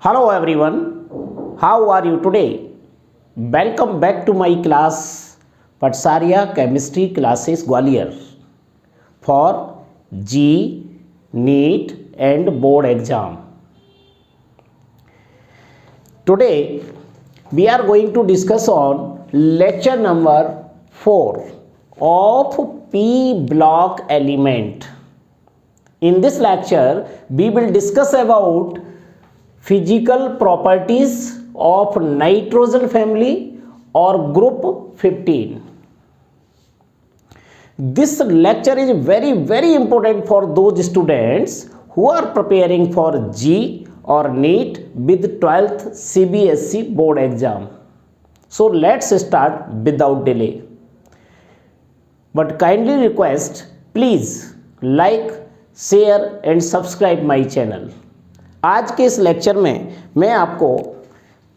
Hello everyone, how are you today? Welcome back to my class Patsarya Chemistry Classes Gwalior for G, NEET and Board Exam. Today we are going to discuss on lecture number 4 of P block element. In this lecture we will discuss about physical properties of nitrogen family or group 15. This lecture is very important for those students who are preparing for G or NEET with 12th CBSE board exam. So let's start without delay. But kindly request, please like, share and subscribe my channel. आज के इस lecture में मैं आपको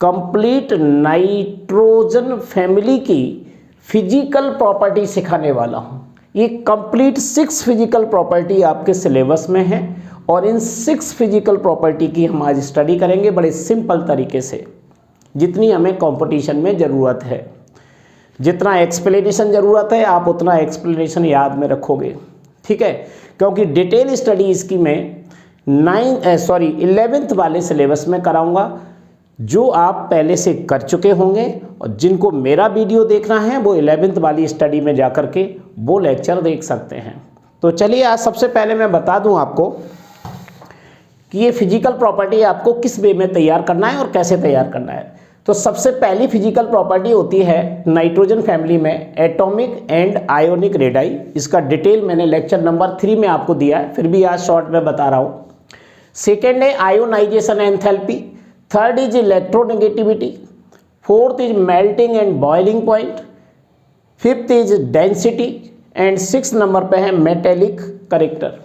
complete nitrogen family की physical property सिखाने वाला हूं। ये कंप्लीट 6 फिजिकल प्रॉपर्टी आपके सिलेबस में है और इन 6 फिजिकल प्रॉपर्टी की हम आज स्टडी करेंगे बड़े सिंपल तरीके से, जितनी हमें कंपटीशन में ज़रूरत है। जितना एक्सप्लेनेशन ज़रूरत है आप उतना एक्सप्लेनेशन याद में रखोगे, ठीक है, क्योंकि डिटेल स्टडी इसकी मैं 11th वाले सिलेबस में कराऊंगा, जो आप पहले से कर चुके होंगे और जिनको मेरा वीडियो देखना है वो 11th वाली स्टडी में जाकर के वो लेक्चर देख सकते हैं। तो चलिए आज सबसे पहले मैं बता दूं आपको कि ये फिजिकल प्रॉपर्टी आपको किस वे में तैयार करना है और कैसे तैयार करना है। तो सबसे पहली फिजिकल प्रॉपर्टी होती है नाइट्रोजन फैमिली में एटॉमिक एंड आयोनिक रेडाई। इसका डिटेल मैंने लेक्चर नंबर 3 में आपको दिया है, फिर भी आज शॉर्ट में बता रहा हूँ। सेकेंड है ionisation enthalpy, third is electronegativity, fourth is melting and boiling point, fifth is density and 6 number पे है मेटेलिक करेक्टर।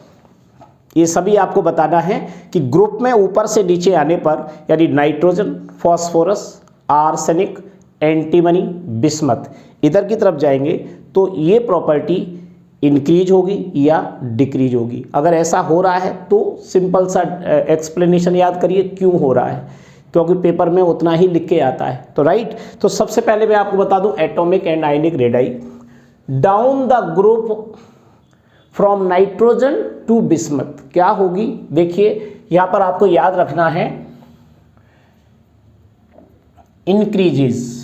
ये सभी आपको बताना है कि ग्रुप में ऊपर से नीचे आने पर यानी nitrogen, phosphorus, arsenic, antimony, bismuth इधर की तरफ जाएंगे तो ये प्रॉपर्टी इंक्रीज होगी या डिक्रीज होगी। अगर ऐसा हो रहा है तो सिंपल सा एक्सप्लेनेशन याद करिए क्यों हो रहा है, क्योंकि पेपर में उतना ही लिख के आता है। तो राइट, तो सबसे पहले मैं आपको बता दूं atomic and ionic radii down the group from nitrogen to bismuth क्या होगी। देखिए यहां पर आपको याद रखना है इंक्रीजेस,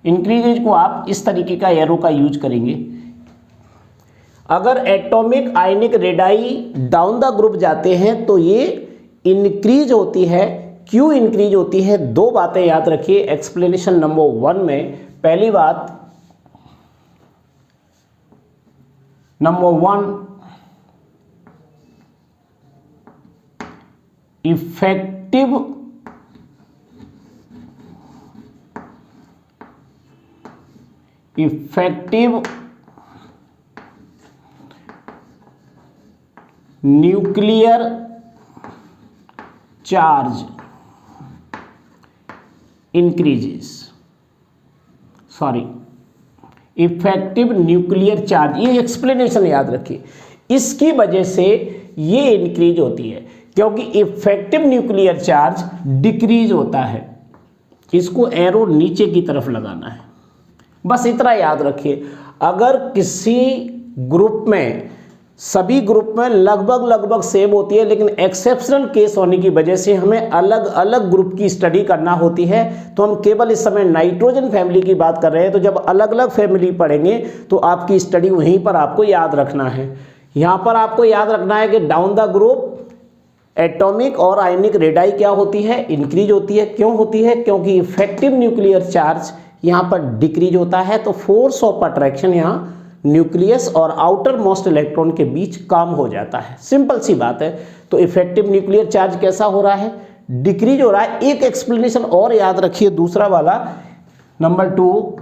इंक्रीजेज को आप इस तरीके का एरो का यूज करेंगे। अगर atomic ionic radii down the group जाते हैं तो ये इंक्रीज होती है। क्यों इंक्रीज होती है? 2 बातें याद रखिए एक्सप्लेनेशन नंबर 1 में। पहली बात, number 1 effective nuclear charge increases, effective nuclear charge, ये एक्सप्लेनेशन याद रखिए। इसकी वजह से ये इंक्रीज होती है क्योंकि इफेक्टिव न्यूक्लियर चार्ज डिक्रीज होता है। इसको एरो नीचे की तरफ लगाना है, बस इतना याद रखिए। अगर किसी ग्रुप में, सभी ग्रुप में लगभग सेम होती है, लेकिन एक्सेप्शनल केस होने की वजह से हमें अलग अलग ग्रुप की स्टडी करना होती है, तो हम केवल इस समय नाइट्रोजन फैमिली की बात कर रहे हैं। तो जब अलग अलग फैमिली पढ़ेंगे तो आपकी स्टडी वहीं पर आपको याद रखना है। यहाँ पर आपको याद रखना है कि डाउन द ग्रुप एटॉमिक और आयनिक रेडाई क्या होती है? इंक्रीज होती है। क्यों होती है? क्योंकि इफेक्टिव न्यूक्लियर चार्ज यहाँ पर डिक्रीज होता है, तो फोर्स ऑफ अट्रैक्शन यहाँ न्यूक्लियस और आउटर मोस्ट इलेक्ट्रॉन के बीच काम हो जाता है। सिंपल सी बात है। तो इफेक्टिव न्यूक्लियर चार्ज कैसा हो रहा है? डिक्रीज हो रहा है। एक एक्सप्लेनेशन और याद रखिए, दूसरा वाला, number 2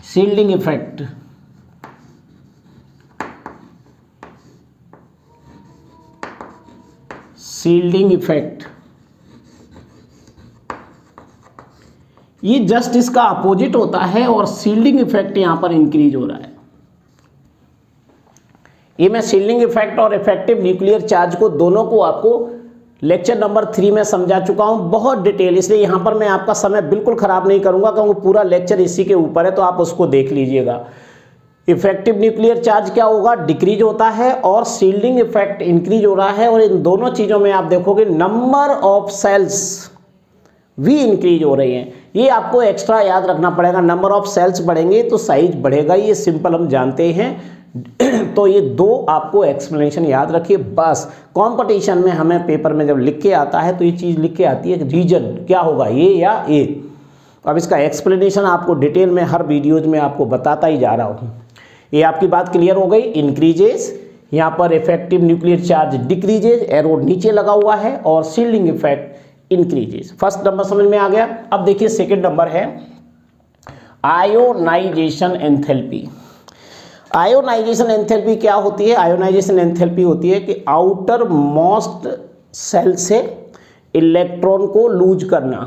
shielding effect. Shielding effect ये जस्ट इसका अपोजिट होता है और शील्डिंग इफेक्ट यहाँ पर इंक्रीज हो रहा है। ये मैं शील्डिंग इफेक्ट और इफेक्टिव न्यूक्लियर चार्ज को दोनों को आपको लेक्चर नंबर 3 में समझा चुका हूँ बहुत डिटेल, इसलिए यहाँ पर मैं आपका समय बिल्कुल ख़राब नहीं करूँगा क्योंकि पूरा लेक्चर इसी के ऊपर है, तो आप उसको देख लीजिएगा। इफेक्टिव न्यूक्लियर चार्ज क्या होगा, डिक्रीज होता है और शील्डिंग इफेक्ट इंक्रीज हो रहा है, और इन दोनों चीज़ों में आप देखोगे नंबर ऑफ सेल्स भी इंक्रीज हो रही हैं। ये आपको एक्स्ट्रा याद रखना पड़ेगा, नंबर ऑफ सेल्स बढ़ेंगे तो साइज बढ़ेगा, ये सिंपल हम जानते हैं। तो ये दो आपको एक्सप्लेनेशन याद रखिए बस। कंपटीशन में हमें पेपर में जब लिख के आता है तो ये चीज़ लिख के आती है रीजन क्या होगा, ये या ए। अब इसका एक्सप्लेनेशन आपको डिटेल में हर वीडियोज में आपको बताता ही जा रहा हूँ। ये आपकी बात क्लियर हो गई। इंक्रीजेज, यहाँ पर effective nuclear charge decreases, arrow नीचे लगा हुआ है, और shielding effect increases. First number समझ में आ गया। अब देखिए सेकेंड नंबर है आयोनाइजेशन एंथैल्पी। आयोनाइजेशन एंथैल्पी क्या होती है? आयोनाइजेशन एंथैल्पी होती है कि आउटर मोस्ट सेल से इलेक्ट्रॉन को लूज करना।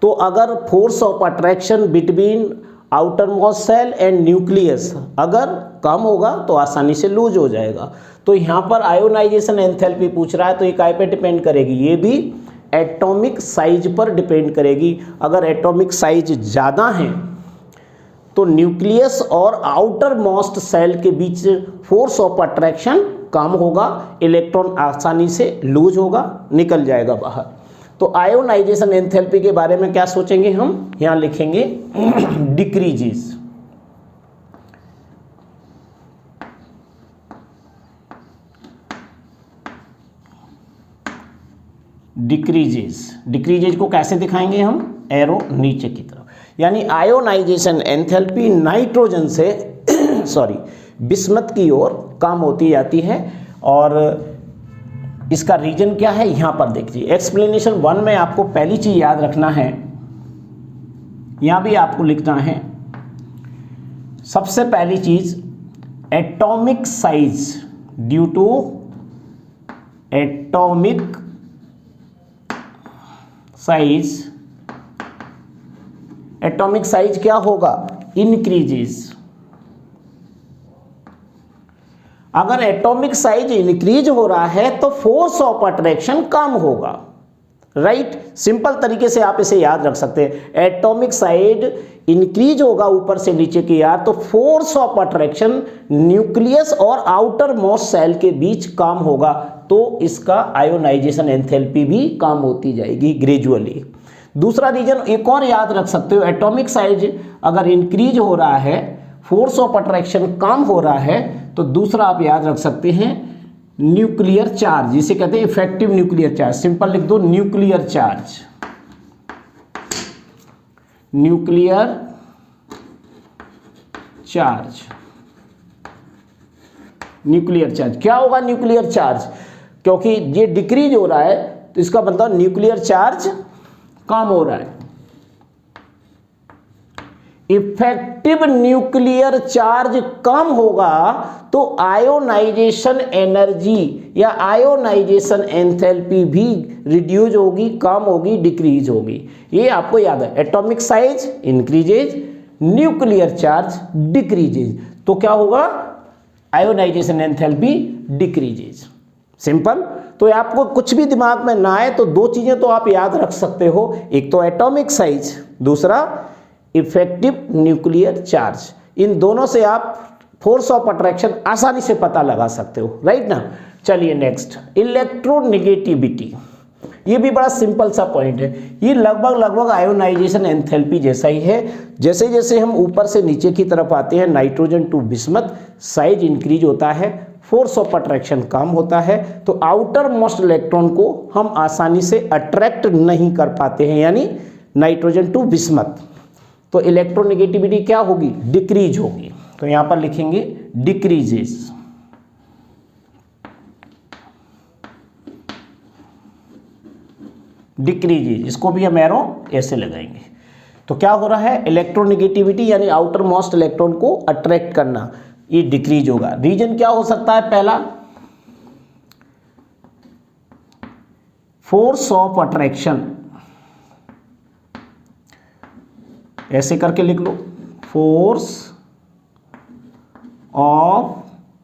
तो अगर force of attraction between outermost shell and nucleus अगर कम होगा तो आसानी से लूज हो जाएगा। तो यहाँ पर आयोनाइजेशन एंथैल्पी पूछ रहा है, तो ये काय पे डिपेंड करेगी? ये भी एटॉमिक साइज पर डिपेंड करेगी। अगर एटॉमिक साइज ज़्यादा है तो न्यूक्लियस और आउटर मोस्ट सेल के बीच फोर्स ऑफ अट्रैक्शन कम होगा, इलेक्ट्रॉन आसानी से लूज होगा, निकल जाएगा बाहर। तो आयोनाइजेशन एंथैल्पी के बारे में क्या सोचेंगे हम? यहाँ लिखेंगे डिक्रीजेस। डिक्रीजेज को कैसे दिखाएंगे हम? एरो नीचे की तरफ। यानी आयोनाइजेशन एंथैल्पी नाइट्रोजन से बिस्मथ की ओर कम होती जाती है। और इसका रीजन क्या है यहाँ पर देखिए। एक्सप्लेनेशन 1 में आपको पहली चीज याद रखना है, यहाँ भी आपको लिखना है। सबसे पहली चीज atomic size, due to atomic size, atomic size क्या होगा? इंक्रीजेस। अगर एटॉमिक साइज इंक्रीज हो रहा है तो फोर्स ऑफ अट्रैक्शन कम होगा, राइट? सिंपल तरीके से आप इसे याद रख सकते हैं। एटॉमिक साइज इंक्रीज होगा ऊपर से नीचे की यार, तो फोर्स ऑफ अट्रैक्शन न्यूक्लियस और आउटर मोस्ट सेल के बीच कम होगा, तो इसका आयोनाइजेशन एंथैल्पी भी कम होती जाएगी ग्रेजुअली। दूसरा रीजन एक और याद रख सकते हो, एटॉमिक साइज अगर इंक्रीज हो रहा है, फोर्स ऑफ अट्रैक्शन कम हो रहा है, तो दूसरा आप याद रख सकते हैं न्यूक्लियर चार्ज, जिसे कहते हैं इफेक्टिव न्यूक्लियर चार्ज। सिंपल लिख दो nuclear charge. Nuclear charge, nuclear charge क्या होगा? न्यूक्लियर चार्ज, क्योंकि ये डिक्रीज हो रहा है तो इसका मतलब न्यूक्लियर चार्ज कम हो रहा है। इफेक्टिव न्यूक्लियर चार्ज कम होगा तो आयोनाइजेशन एनर्जी या आयोनाइजेशन एंथैल्पी भी रिड्यूस होगी, कम होगी, डिक्रीज होगी। ये आपको याद है। Atomic size increases, nuclear charge decreases, तो क्या होगा? Ionisation enthalpy decreases. सिंपल। तो आपको कुछ भी दिमाग में ना आए तो दो चीजें तो आप याद रख सकते हो, एक तो एटॉमिक साइज, दूसरा इफेक्टिव न्यूक्लियर चार्ज। इन दोनों से आप फोर्स ऑफ अट्रैक्शन आसानी से पता लगा सकते हो, राइट ना? चलिए नेक्स्ट, इलेक्ट्रोनेगेटिविटी। ये भी बड़ा सिंपल सा पॉइंट है। ये लगभग आयोनाइजेशन एंथैल्पी जैसा ही है। जैसे जैसे हम ऊपर से नीचे की तरफ आते हैं, nitrogen to bismuth, size increase होता है, फोर्स ऑफ अट्रैक्शन कम होता है, तो आउटर मोस्ट इलेक्ट्रॉन को हम आसानी से अट्रैक्ट नहीं कर पाते हैं, यानी नाइट्रोजन टू बिस्मथ। तो इलेक्ट्रोनेगेटिविटी क्या होगी? डिक्रीज होगी। तो यहां पर लिखेंगे डिक्रीजेस। डिक्रीजेज, इसको भी हम एरो ऐसे लगाएंगे। तो क्या हो रहा है? इलेक्ट्रोनेगेटिविटी यानी आउटर मोस्ट इलेक्ट्रॉन को अट्रैक्ट करना, ये डिक्रीज होगा। रीजन क्या हो सकता है? पहला, फोर्स ऑफ अट्रैक्शन। ऐसे करके लिख लो, force of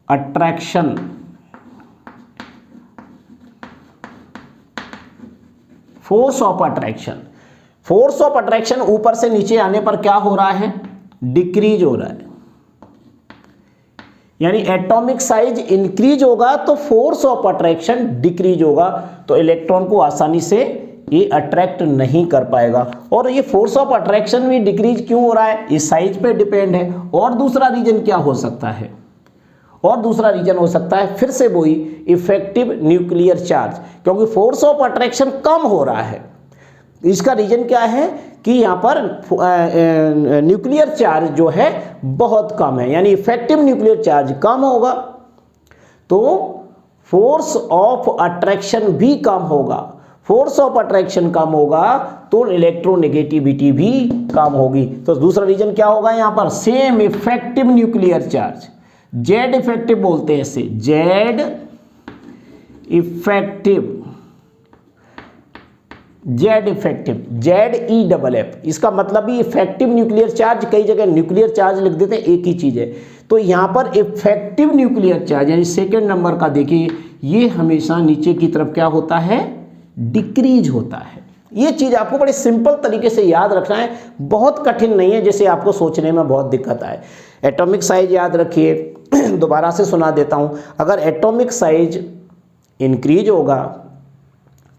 attraction. Force of attraction, force of attraction ऊपर से नीचे आने पर क्या हो रहा है, डिक्रीज हो रहा है। यानी एटॉमिक साइज इंक्रीज होगा तो फोर्स ऑफ अट्रैक्शन डिक्रीज होगा, तो इलेक्ट्रॉन को आसानी से ये अट्रैक्ट नहीं कर पाएगा। और ये फोर्स ऑफ अट्रैक्शन भी डिक्रीज क्यों हो रहा है, इस साइज पे डिपेंड है। और दूसरा रीजन क्या हो सकता है, और दूसरा रीजन हो सकता है फिर से वही इफेक्टिव न्यूक्लियर चार्ज, क्योंकि फोर्स ऑफ अट्रैक्शन कम हो रहा है। इसका रीजन क्या है कि यहाँ पर न्यूक्लियर चार्ज जो है बहुत कम है, यानी इफेक्टिव न्यूक्लियर चार्ज कम होगा तो फोर्स ऑफ अट्रैक्शन भी कम होगा। फोर्स ऑफ अट्रैक्शन कम होगा तो इलेक्ट्रोनेगेटिविटी भी कम होगी। तो दूसरा रीजन क्या होगा यहाँ पर, same effective nuclear charge, Z effective बोलते हैं इसे, Z effective, Z effective, Z E double F, इसका मतलब भी इफेक्टिव न्यूक्लियर चार्ज, कई जगह न्यूक्लियर चार्ज लिख देते हैं, एक ही चीज है। तो यहां पर इफेक्टिव न्यूक्लियर चार्ज यानी सेकेंड नंबर का देखिए, ये हमेशा नीचे की तरफ क्या होता है, डिक्रीज होता है। ये चीज आपको बड़े सिंपल तरीके से याद रखना है, बहुत कठिन नहीं है जैसे आपको सोचने में बहुत दिक्कत आए। एटॉमिक साइज याद रखिए, दोबारा से सुना देता हूं, अगर एटॉमिक साइज इंक्रीज होगा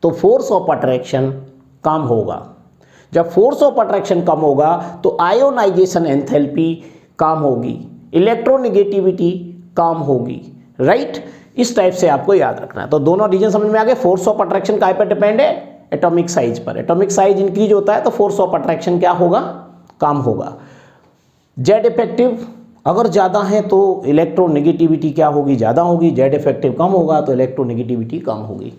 तो फोर्स ऑफ अट्रैक्शन कम होगा। जब फोर्स ऑफ अट्रैक्शन कम होगा तो आयोनाइजेशन एंथैल्पी कम होगी, इलेक्ट्रोनेगेटिविटी कम होगी, राइट। इस टाइप से आपको याद रखना है। तो दोनों रीजन समझ में आ गए। फोर्स ऑफ अट्रैक्शन काय पर डिपेंड है, एटॉमिक साइज पर। एटॉमिक साइज इंक्रीज होता है तो फोर्स ऑफ अट्रैक्शन क्या होगा, कम होगा। जेड इफेक्टिव अगर ज़्यादा है तो इलेक्ट्रोनेगेटिविटी क्या होगी, ज़्यादा होगी। जेड इफेक्टिव कम होगा तो इलेक्ट्रोनेगेटिविटी कम होगी।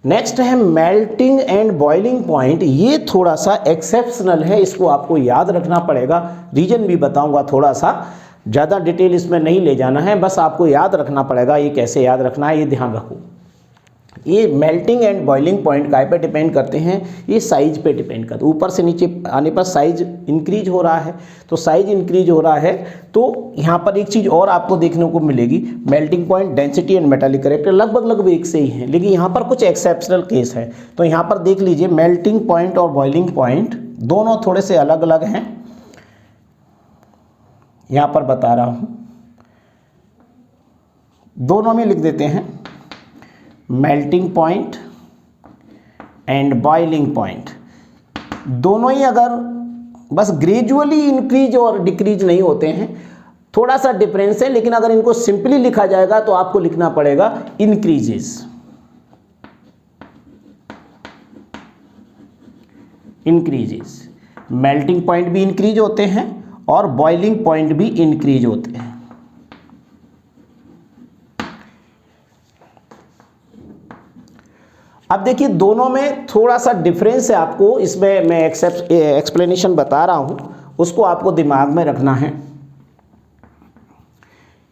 नेक्स्ट है मेल्टिंग एंड बॉइलिंग पॉइंट। ये थोड़ा सा एक्सेप्शनल है, इसको आपको याद रखना पड़ेगा। रीजन भी बताऊंगा, थोड़ा सा ज़्यादा डिटेल इसमें नहीं ले जाना है, बस आपको याद रखना पड़ेगा। ये कैसे याद रखना है ये ध्यान रखो। ये मेल्टिंग एंड बॉइलिंग पॉइंट काय पे डिपेंड करते हैं, ये साइज पे डिपेंड करते हैं। ऊपर से नीचे आने पर साइज इंक्रीज हो रहा है, तो साइज इंक्रीज हो रहा है तो यहाँ पर एक चीज़ और आपको देखने को मिलेगी, melting point, density and metallic character लगभग एक से ही हैं, लेकिन यहाँ पर कुछ एक्सेप्शनल केस है। तो यहाँ पर देख लीजिए, मेल्टिंग पॉइंट और बॉइलिंग पॉइंट दोनों थोड़े से अलग अलग हैं। यहाँ पर बता रहा हूँ, दोनों में लिख देते हैं melting point and boiling point. दोनों ही अगर बस ग्रेजुअली इंक्रीज और डिक्रीज नहीं होते हैं, थोड़ा सा डिफरेंस है, लेकिन अगर इनको सिंपली लिखा जाएगा तो आपको लिखना पड़ेगा इंक्रीजेस, इंक्रीजेस। मेल्टिंग पॉइंट भी इंक्रीज होते हैं और बॉइलिंग पॉइंट भी इंक्रीज होते हैं। अब देखिए दोनों में थोड़ा सा डिफरेंस है, आपको इसमें मैं एक्सप्लेनेशन बता रहा हूं, उसको आपको दिमाग में रखना है।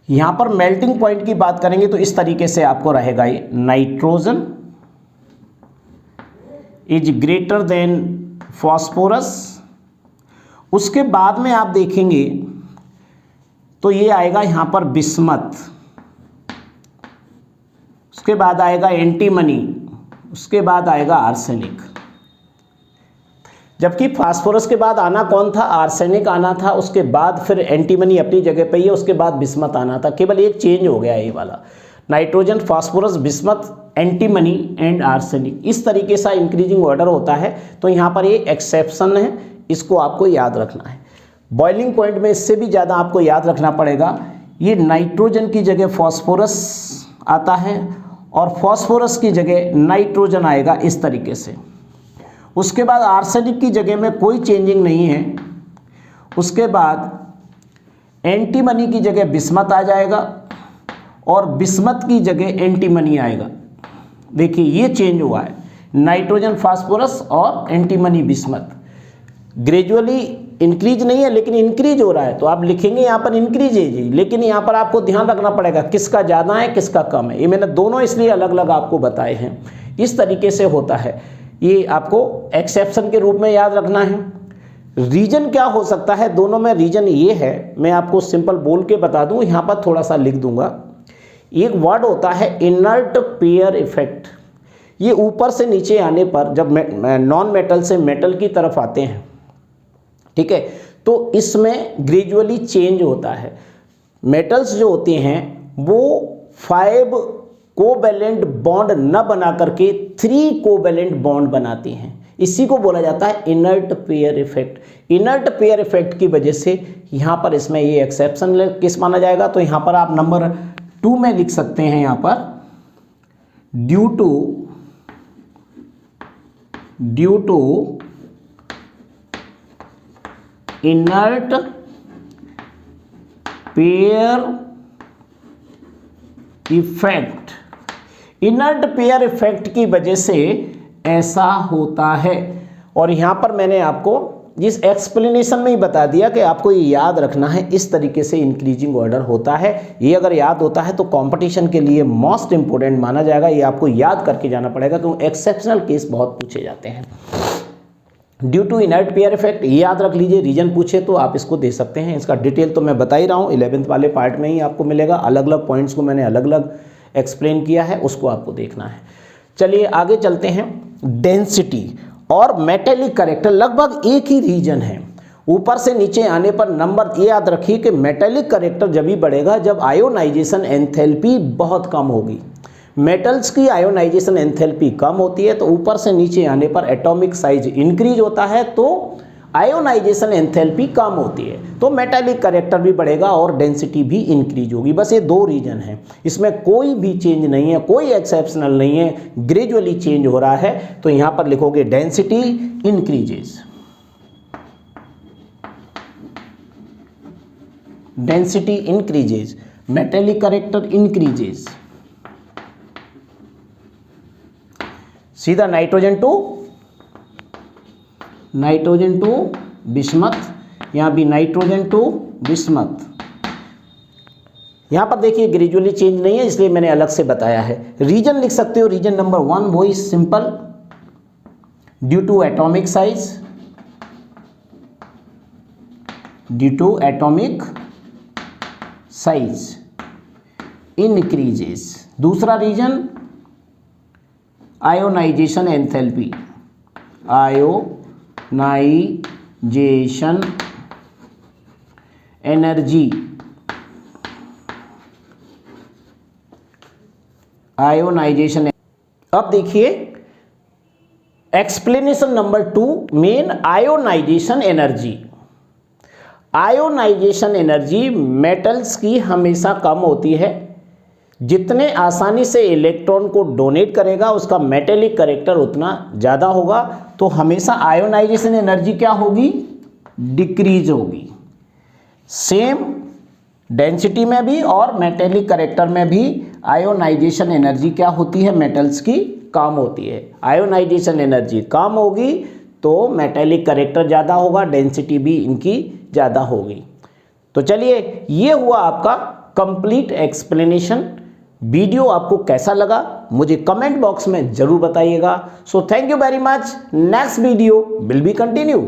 यहां पर मेल्टिंग पॉइंट की बात करेंगे तो इस तरीके से आपको रहेगा, ये nitrogen is greater than phosphorus. उसके बाद में आप देखेंगे तो ये आएगा यहां पर बिस्मथ, उसके बाद आएगा एंटीमनी, उसके बाद आएगा आर्सेनिक। जबकि फास्फोरस के बाद आना कौन था, आर्सेनिक आना था, उसके बाद फिर एंटीमनी अपनी जगह पे ही है, उसके बाद बिस्मथ आना था। केवल एक चेंज हो गया ये वाला, nitrogen, phosphorus, bismuth, antimony and arsenic. इस तरीके से इंक्रीजिंग ऑर्डर होता है। तो यहाँ पर ये एक्सेप्शन है, इसको आपको याद रखना है। बॉइलिंग पॉइंट में इससे भी ज़्यादा आपको याद रखना पड़ेगा। ये नाइट्रोजन की जगह फास्फोरस आता है और फास्फोरस की जगह नाइट्रोजन आएगा इस तरीके से। उसके बाद आर्सेनिक की जगह में कोई चेंजिंग नहीं है। उसके बाद एंटीमनी की जगह बिस्मथ आ जाएगा और बिस्मथ की जगह एंटीमनी आएगा। देखिए ये चेंज हुआ है, नाइट्रोजन फास्फोरस और एंटीमनी बिस्मथ। ग्रेजुअली इंक्रीज नहीं है लेकिन इंक्रीज हो रहा है, तो आप लिखेंगे यहाँ पर इंक्रीज है जी, लेकिन यहाँ पर आपको ध्यान रखना पड़ेगा किसका ज़्यादा है किसका कम है। ये मैंने दोनों इसलिए अलग अलग आपको बताए हैं। इस तरीके से होता है, ये आपको एक्सेप्शन के रूप में याद रखना है। रीजन क्या हो सकता है दोनों में? रीजन ये है, मैं आपको सिंपल बोल के बता दूं, यहाँ पर थोड़ा सा लिख दूंगा। एक वर्ड होता है इनर्ट पेयर इफेक्ट। ये ऊपर से नीचे आने पर जब नॉन मेटल से मेटल की तरफ आते हैं, ठीक है, तो इसमें ग्रेजुअली चेंज होता है। मेटल्स जो होते हैं वो 5 कोवैलेंट बॉन्ड न बना करके 3 कोवैलेंट बॉन्ड बनाती हैं। इसी को बोला जाता है inert pair effect. Inert pair effect की वजह से यहाँ पर इसमें ये एक्सेप्शन केस माना जाएगा। तो यहाँ पर आप नंबर 2 में लिख सकते हैं, यहाँ पर due to inert pair effect. Inert pair effect की वजह से ऐसा होता है। और यहां पर मैंने आपको जिस एक्सप्लेनेशन में ही बता दिया कि आपको ये याद रखना है, इस तरीके से इंक्रीजिंग ऑर्डर होता है। ये अगर याद होता है तो कंपटीशन के लिए मोस्ट इंपोर्टेंट माना जाएगा। ये आपको याद करके जाना पड़ेगा क्योंकि एक्सेप्शनल केस बहुत पूछे जाते हैं। Due to inert pair effect ये याद रख लीजिए। रीजन पूछे तो आप इसको दे सकते हैं। इसका डिटेल तो मैं बता ही रहा हूँ, 11th वाले पार्ट में ही आपको मिलेगा। अलग अलग पॉइंट्स को मैंने अलग अलग एक्सप्लेन किया है, उसको आपको देखना है। चलिए आगे चलते हैं। डेंसिटी और मेटेलिक कैरेक्टर लगभग एक ही रीजन है। ऊपर से नीचे आने पर नंबर ये याद रखिए कि मेटेलिक कैरेक्टर जब भी बढ़ेगा जब आयोनाइजेशन एंथैल्पी बहुत कम होगी। मेटल्स की आयोनाइजेशन एंथैल्पी कम होती है तो ऊपर से नीचे आने पर एटॉमिक साइज इंक्रीज होता है तो आयोनाइजेशन एंथैल्पी कम होती है, तो मेटालिक कैरेक्टर भी बढ़ेगा और डेंसिटी भी इंक्रीज होगी। बस ये 2 रीजन है, इसमें कोई भी चेंज नहीं है, कोई एक्सेप्शनल नहीं है, ग्रेजुअली चेंज हो रहा है। तो यहां पर लिखोगे density increases, density increases, metallic character increases. सीधा नाइट्रोजन टू बिस्मथ, यहाँ भी नाइट्रोजन टू बिस्मथ। यहाँ पर देखिए ग्रेजुअली चेंज नहीं है, इसलिए मैंने अलग से बताया है। रीजन लिख सकते हो, रीजन नंबर 1 वो is simple, due to atomic size, due to atomic size increases. दूसरा reason ionization enthalpy, ionization energy, ionization. अब देखिए explanation number 2 main ionization energy. Ionization energy metals की हमेशा कम होती है। जितने आसानी से इलेक्ट्रॉन को डोनेट करेगा उसका मेटेलिक कैरेक्टर उतना ज़्यादा होगा, तो हमेशा आयोनाइजेशन एनर्जी क्या होगी? डिक्रीज होगी। सेम डेंसिटी में भी और मेटेलिक कैरेक्टर में भी आयोनाइजेशन एनर्जी क्या होती है? मेटल्स की कम होती है। आयोनाइजेशन एनर्जी कम होगी तो मेटेलिक कैरेक्टर ज़्यादा होगा, डेंसिटी भी इनकी ज़्यादा होगी। तो चलिए ये हुआ आपका कंप्लीट एक्सप्लेनेशन। वीडियो आपको कैसा लगा मुझे कमेंट बॉक्स में जरूर बताइएगा। So thank you very much. Next video will be continue.